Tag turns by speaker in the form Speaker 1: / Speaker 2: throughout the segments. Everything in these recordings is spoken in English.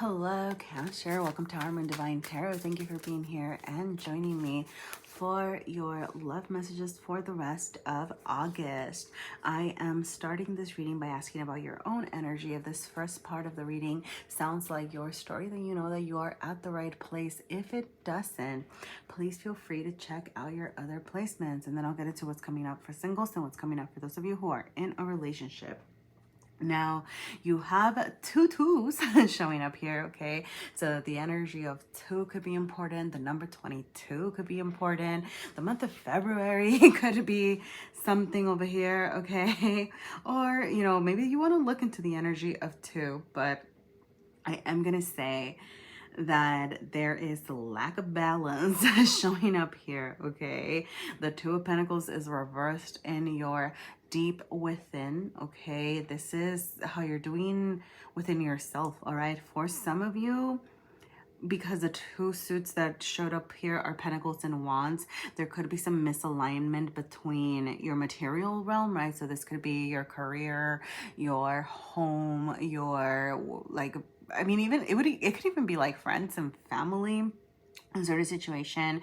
Speaker 1: Hello, Cancer. Welcome to Harmon Divine Tarot. Thank you for being here and joining me for your love messages for the rest of August. I am starting this reading by asking about your own energy. If this first part of the reading sounds like your story, then you know that you are at the right place. If it doesn't, please feel free to check out your other placements, and then I'll get into what's coming up for singles and what's coming up for those of you who are in a relationship. Now, you have two twos showing up here, okay? So the energy of two could be important. The number 22 could be important. The month of February could be something over here, okay? Or, maybe you want to look into the energy of two, but I am going to say that there is the lack of balance showing up here, okay? The Two of Pentacles is reversed in your deep within, okay? This is how you're doing within yourself, all right? For some of you, because the two suits that showed up here are Pentacles and Wands, there could be some misalignment between your material realm, right? So this could be your career, your home, your even it could even be like friends and family sort of situation,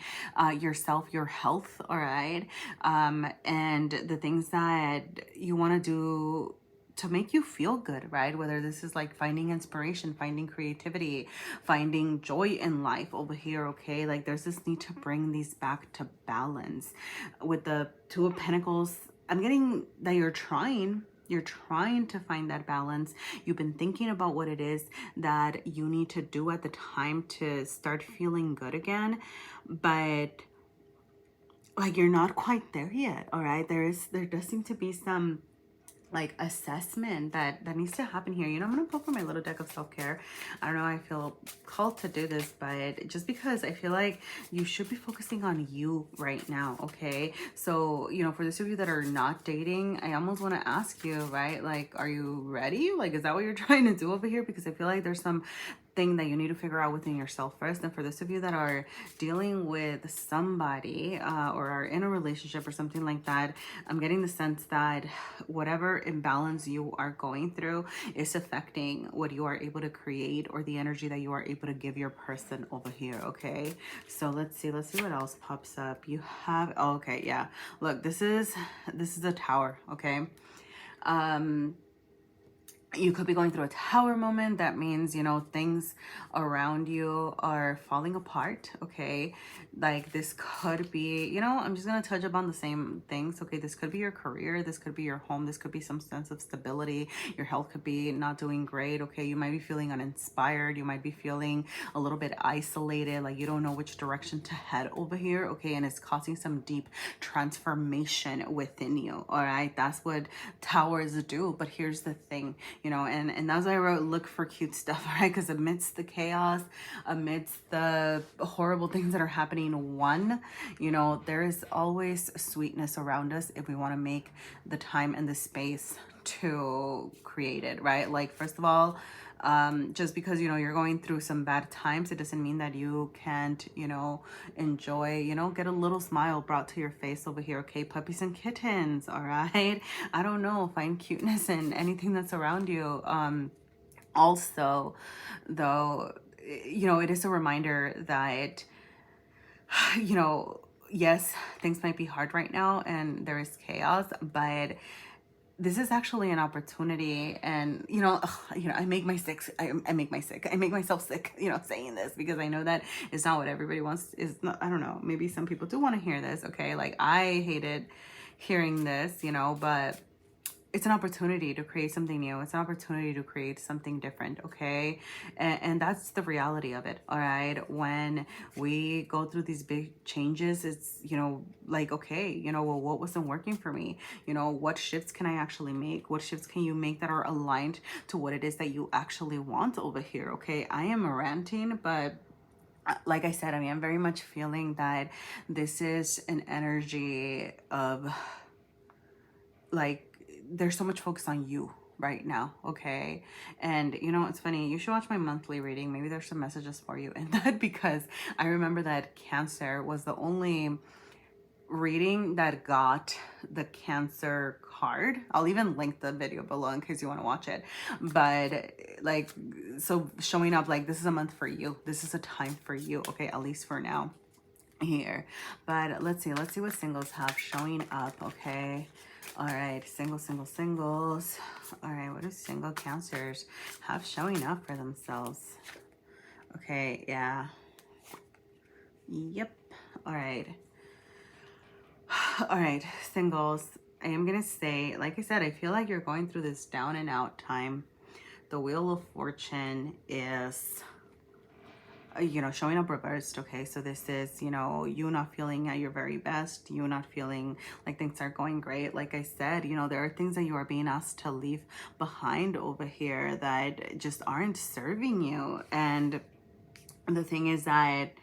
Speaker 1: yourself, your health, all right? And the things that you want to do to make you feel good, right? Whether this is like finding inspiration, finding creativity, finding joy in life over here, okay? Like there's this need to bring these back to balance. With the Two of Pentacles, I'm getting that you're trying to find that balance. You've been thinking about what it is that you need to do at the time to start feeling good again, but like you're not quite there yet, all right? There does seem to be some like assessment that needs to happen here. I'm gonna pull from my little deck of self-care. I don't know, I feel called to do this, but just because I feel like you should be focusing on you right now, okay? So for those of you that are not dating, I almost want to ask you, right, like, are you ready? Like, is that what you're trying to do over here? Because I feel like there's some thing that you need to figure out within yourself first. And for those of you that are dealing with somebody or are in a relationship or something like that, I'm getting the sense that whatever imbalance you are going through is affecting what you are able to create or the energy that you are able to give your person over here, okay? So let's see what else pops up. You have, oh, okay, yeah, look, this is a Tower, okay? You could be going through a Tower moment. That means, things around you are falling apart, okay? Like this could be, I'm just going to touch upon the same things, okay? This could be your career. This could be your home. This could be some sense of stability. Your health could be not doing great, okay? You might be feeling uninspired. You might be feeling a little bit isolated, like you don't know which direction to head over here, okay? And it's causing some deep transformation within you, all right? That's what Towers do. But here's the thing, and that's why I wrote look for cute stuff, right? Because amidst the chaos, amidst the horrible things that are happening, there is always sweetness around us if we want to make the time and the space to create it, right? Like, first of all, just because you're going through some bad times, it doesn't mean that you can't enjoy, get a little smile brought to your face over here, okay? Puppies and kittens, all right? I don't know, find cuteness in anything that's around you. Also, though, it is a reminder that yes, things might be hard right now and there is chaos, but this is actually an opportunity. And I make myself sick saying this, because I know that it's not what everybody wants. Is not, I don't know, maybe some people do want to hear this, okay? Like, I hated hearing this, but it's an opportunity to create something new. It's an opportunity to create something different, okay? And that's the reality of it, all right? When we go through these big changes, it's, like, okay, well, what wasn't working for me? What shifts can I actually make? What shifts can you make that are aligned to what it is that you actually want over here, okay? I am ranting, but like I said, I'm very much feeling that this is an energy of, like, there's so much focus on you right now, okay? And it's funny, you should watch my monthly reading. Maybe there's some messages for you in that, because I remember that Cancer was the only reading that got the Cancer card. I'll even link the video below in case you want to watch it. But like, so showing up like this is a month for you. This is a time for you. Okay, at least for now here. But let's see what singles have showing up. Okay. All right, singles. All right, what do single Cancers have showing up for themselves? Okay, yeah. Yep. All right. All right, singles. I am going to say, like I said, I feel like you're going through this down and out time. The Wheel of Fortune is, you know, showing up reversed. Okay, so this is, you know, you not feeling at your very best, you not feeling like things are going great. Like I said, you know, there are things that you are being asked to leave behind over here that just aren't serving you. And the thing is that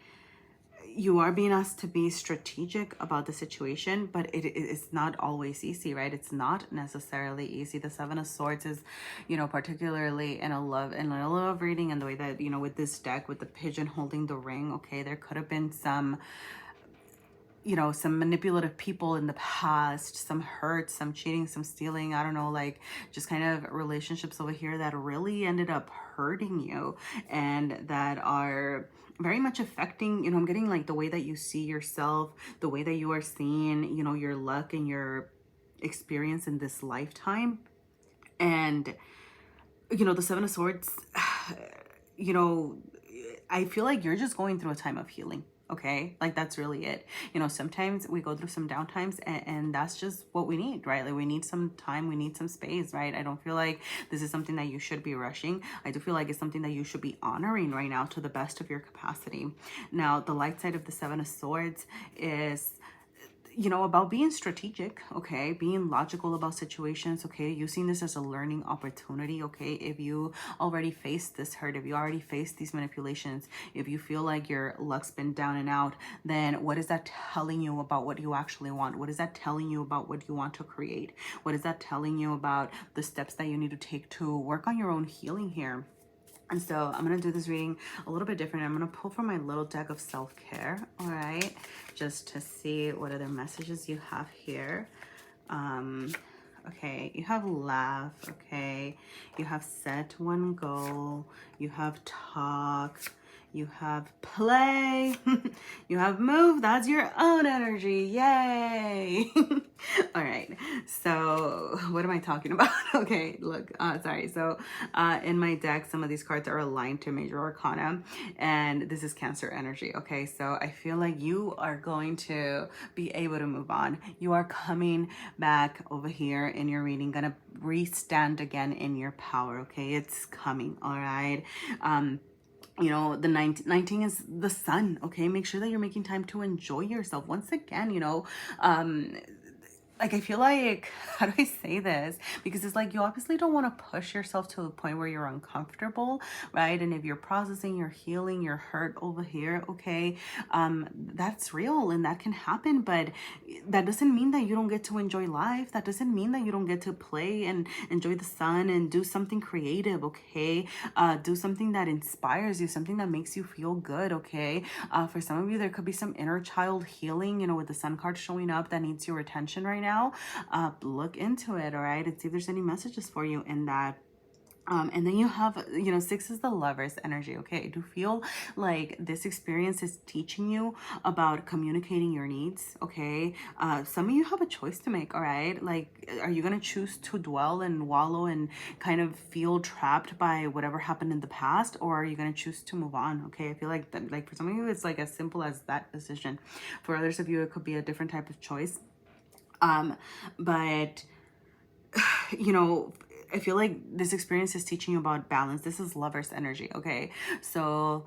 Speaker 1: you are being asked to be strategic about the situation, but it's not always easy, right? It's not necessarily easy. The Seven of Swords is, you know, particularly in a love reading, and the way that, you know, with this deck, with the pigeon holding the ring, okay, there could have been some, you know, some manipulative people in the past, some hurt, some cheating, some stealing, I don't know, like just kind of relationships over here that really ended up hurting you and that are very much affecting, you know, I'm getting like the way that you see yourself, the way that you are seeing, you know, your luck and your experience in this lifetime. And, you know, the Seven of Swords, you know, I feel like you're just going through a time of healing. Okay, like that's really it. You know, sometimes we go through some down times, and that's just what we need, right? Like we need some time, we need some space, right? I don't feel like this is something that you should be rushing. I do feel like it's something that you should be honoring right now to the best of your capacity. Now, the light side of the Seven of Swords is, you know, about being strategic, okay, being logical about situations, okay, using this as a learning opportunity, okay. If you already faced this hurt, if you already faced these manipulations, if you feel like your luck's been down and out, then what is that telling you about what you actually want? What is that telling you about what you want to create? What is that telling you about the steps that you need to take to work on your own healing here? And so I'm going to do this reading a little bit different. I'm going to pull from my little deck of self-care, all right, just to see what other messages you have here. Okay, you have laugh, okay, you have set one goal, you have talk, you have play, you have move. That's your own energy. Yay. All right. So what am I talking about? Okay, look, sorry. So in my deck, some of these cards are aligned to major arcana, and this is Cancer energy. Okay, so I feel like you are going to be able to move on. You are coming back over here in your reading, gonna restand again in your power. Okay, it's coming. All right. You know, the 19 is the sun. Okay, make sure that you're making time to enjoy yourself once again. You know, like I feel like, how do I say this? Because it's like you obviously don't want to push yourself to a point where you're uncomfortable, right? And if you're processing, you're healing, you're hurt over here, okay, that's real and that can happen. But that doesn't mean that you don't get to enjoy life. That doesn't mean that you don't get to play and enjoy the sun and do something creative, okay? Do something that inspires you, something that makes you feel good, okay? For some of you, there could be some inner child healing, you know, with the sun card showing up that needs your attention right now. Look into it, all right, and see if there's any messages for you in that. And then you have, you know, 6 is the Lover's energy. Okay, I do feel like this experience is teaching you about communicating your needs. Okay, some of you have a choice to make. All right, like, are you gonna choose to dwell and wallow and kind of feel trapped by whatever happened in the past, or are you gonna choose to move on? Okay, I feel like that, like for some of you, it's like as simple as that decision. For others of you, it could be a different type of choice. But you know, I feel like this experience is teaching you about balance. This is Lover's energy, okay? So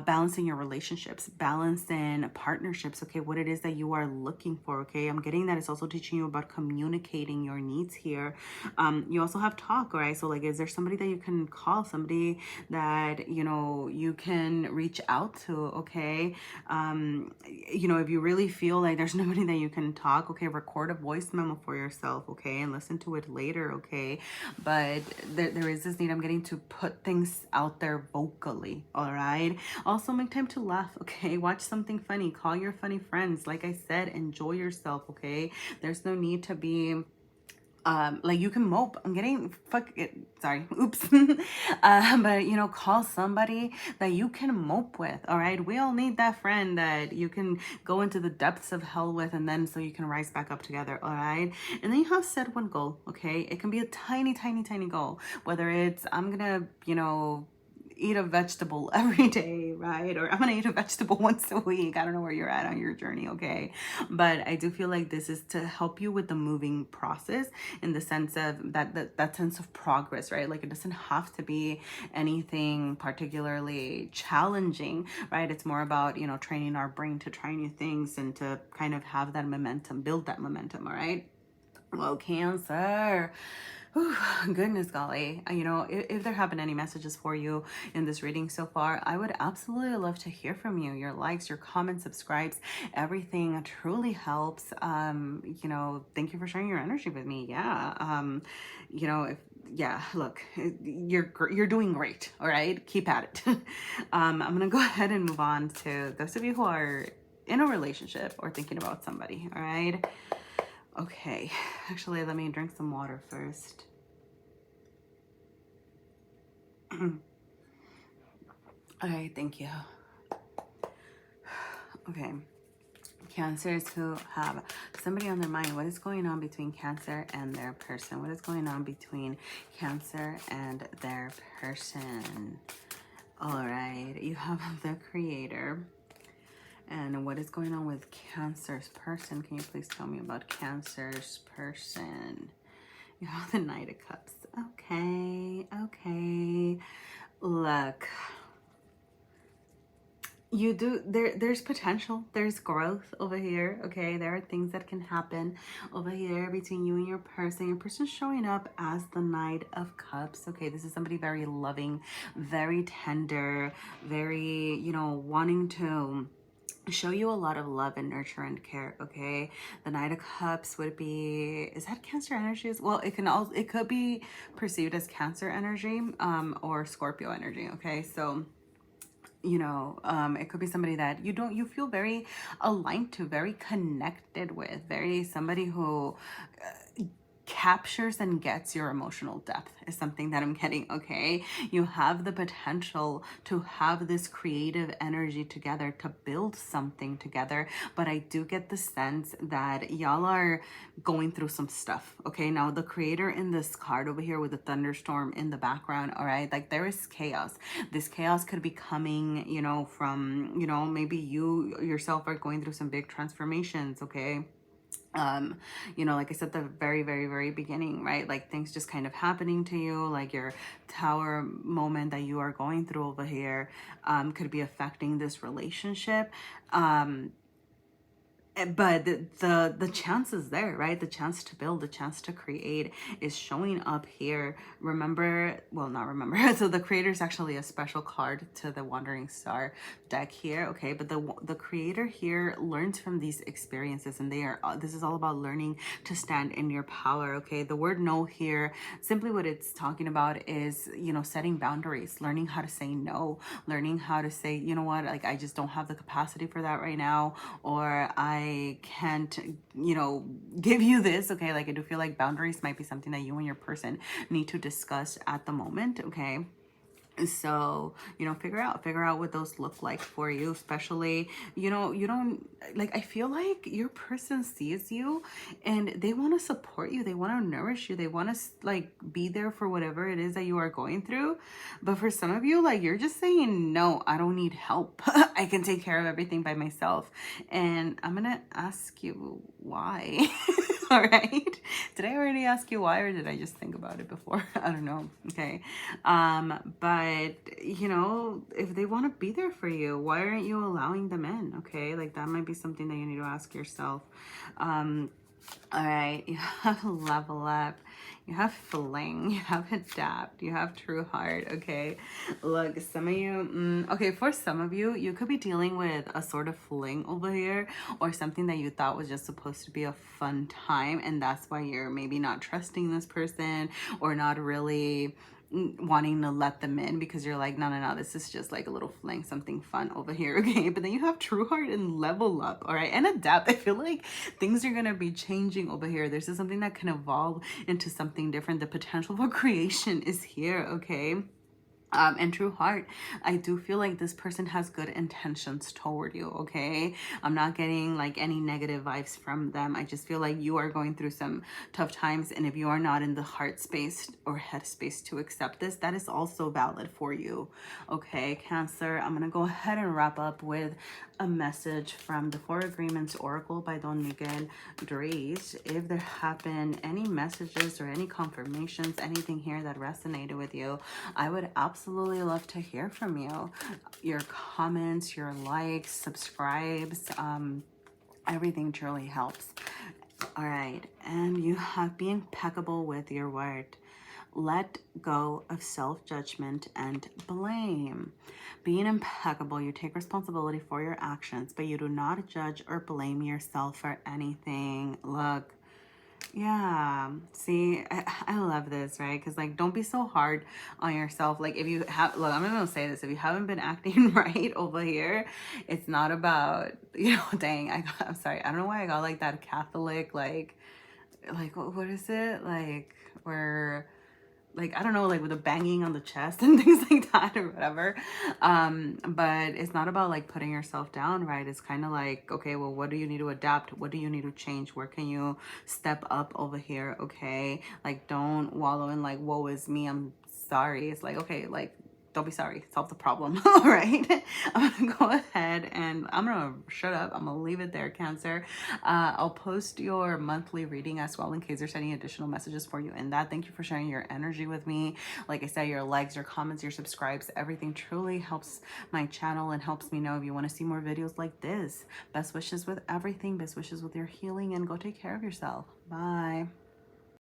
Speaker 1: balancing your relationships, balancing partnerships, okay, what it is that you are looking for, okay? I'm getting that it's also teaching you about communicating your needs here. You also have talk, right? So like, is there somebody that you can call, somebody that, you know, you can reach out to, okay? You know, if you really feel like there's nobody that you can talk, okay, record a voice memo for yourself, okay, and listen to it later, okay? But there is this need, I'm getting to put things out there vocally, all right? Also, make time to laugh, okay? Watch something funny. Call your funny friends. Like I said, enjoy yourself, okay? There's no need to be like you can mope. I'm getting fuck it. Sorry, oops. But you know, call somebody that you can mope with. All right, we all need that friend that you can go into the depths of hell with, and then so you can rise back up together. All right, and then you have set one goal. Okay, it can be a tiny, tiny, tiny goal. Whether it's I'm gonna, you know, eat a vegetable every day, right? Or I'm gonna eat a vegetable once a week. I don't know where you're at on your journey, okay? But I do feel like this is to help you with the moving process in the sense of that sense of progress, right? Like it doesn't have to be anything particularly challenging, right? It's more about, you know, training our brain to try new things and to kind of have that momentum, build that momentum, all right? Well, Cancer. Whew, goodness golly. You know, if there have been any messages for you in this reading so far, I would absolutely love to hear from you. Your likes, your comments, subscribes, everything truly helps. You know, thank you for sharing your energy with me. Yeah. You know, if yeah, look, you're doing great. All right, keep at it. I'm gonna go ahead and move on to those of you who are in a relationship or thinking about somebody. All right. Okay, actually, let me drink some water first. All right, thank you. Okay, Cancers who have somebody on their mind. What is going on between Cancer and their person? What is going on between Cancer and their person? All right, you have the Creator. And what is going on with Cancer's person? Can you please tell me about Cancer's person? You have the Knight of Cups. Okay, okay. Look, you do there's potential, there's growth over here, okay? There are things that can happen over here between you and your person. Your person's showing up as the Knight of Cups, okay? This is somebody very loving, very tender, very, you know, wanting to show you a lot of love and nurture and care, okay? The Knight of Cups would be, is that Cancer energy? Well, it can also, it could be perceived as Cancer energy or Scorpio energy, okay? So you know, it could be somebody that you feel very aligned to, very connected with, very somebody who captures and gets your emotional depth is something that I'm getting, okay? You have the potential to have this creative energy together, to build something together, but I do get the sense that y'all are going through some stuff, okay? Now, the Creator in this card over here with the thunderstorm in the background, all right? Like, there is chaos. This chaos could be coming, you know, from, you know, maybe you yourself are going through some big transformations, okay? You know, like I said, the very beginning, right? Like things just kind of happening to you, like your tower moment that you are going through over here, could be affecting this relationship. But the chance is there, right? The chance to build, the chance to create is showing up here. Remember, well, not remember. So the Creator is actually a special card to the Wandering Star deck here, okay? But the Creator here learns from these experiences, and they are this is all about learning to stand in your power, okay? The word no here, simply what it's talking about is, you know, setting boundaries, learning how to say no, learning how to say, you know what, like I just don't have the capacity for that right now, or I can't, you know, give you this, okay? Like I do feel like boundaries might be something that you and your person need to discuss at the moment, okay? So, you know, figure out what those look like for you, especially, you know, you don't, like, I feel like your person sees you and they want to support you, they want to nourish you, they want to like be there for whatever it is that you are going through. But for some of you, like, you're just saying, no, I don't need help. I can take care of everything by myself. And I'm gonna ask you why. All right, did I already ask you why, or did I just think about it before? I don't know, okay? But you know, if they want to be there for you, why aren't you allowing them in? Okay, like that might be something that you need to ask yourself. All right, you have Level Up, you have Fling, you have Adapt, you have True Heart, okay? Look, some of you, okay, for some of you, you could be dealing with a sort of fling over here, or something that you thought was just supposed to be a fun time, and that's why you're maybe not trusting this person, or not really, wanting to let them in because you're like, no, no, no, this is just like a little fling, something fun over here, okay? But then you have True Heart and Level Up, all right? And Adapt. I feel like things are going to be changing over here. This is something that can evolve into something different. The potential for creation is here, okay? And True Heart, I do feel like this person has good intentions toward you, okay? I'm not getting like any negative vibes from them. I just feel like you are going through some tough times, and if you are not in the heart space or head space to accept this, that is also valid for you, okay? Cancer, I'm gonna go ahead and wrap up with a message from the Four Agreements Oracle by Don Miguel Ruiz. If there have been any messages or any confirmations, anything here that resonated with you, I would absolutely love to hear from you. Your comments, your likes, subscribes, everything truly helps. All right, and you have been impeccable with your word. Let go of self-judgment and blame. Being impeccable, you take responsibility for your actions, but you do not judge or blame yourself for anything. Look, yeah, see, I love this, right? Because like, don't be so hard on yourself. Like, if you have, look, I'm gonna say this, if you haven't been acting right over here, it's not about, you know, dang, I'm sorry, I don't know why I got like that Catholic, like what is it, like, where, like, I don't know, like with the banging on the chest and things like that or whatever. But it's not about like putting yourself down, right? It's kind of like, okay, well, what do you need to adapt? What do you need to change? Where can you step up over here? Okay, like, don't wallow in like, woe is me, I'm sorry. It's like, okay, like, don't be sorry, solve the problem. All right, I'm gonna go ahead and I'm gonna shut up. I'm gonna leave it there, Cancer. I'll post your monthly reading as well in case there's any additional messages for you in that. Thank you for sharing your energy with me. Like I said, your likes, your comments, your subscribes, everything truly helps my channel and helps me know if you want to see more videos like this. Best wishes with everything, best wishes with your healing, and go take care of yourself. Bye.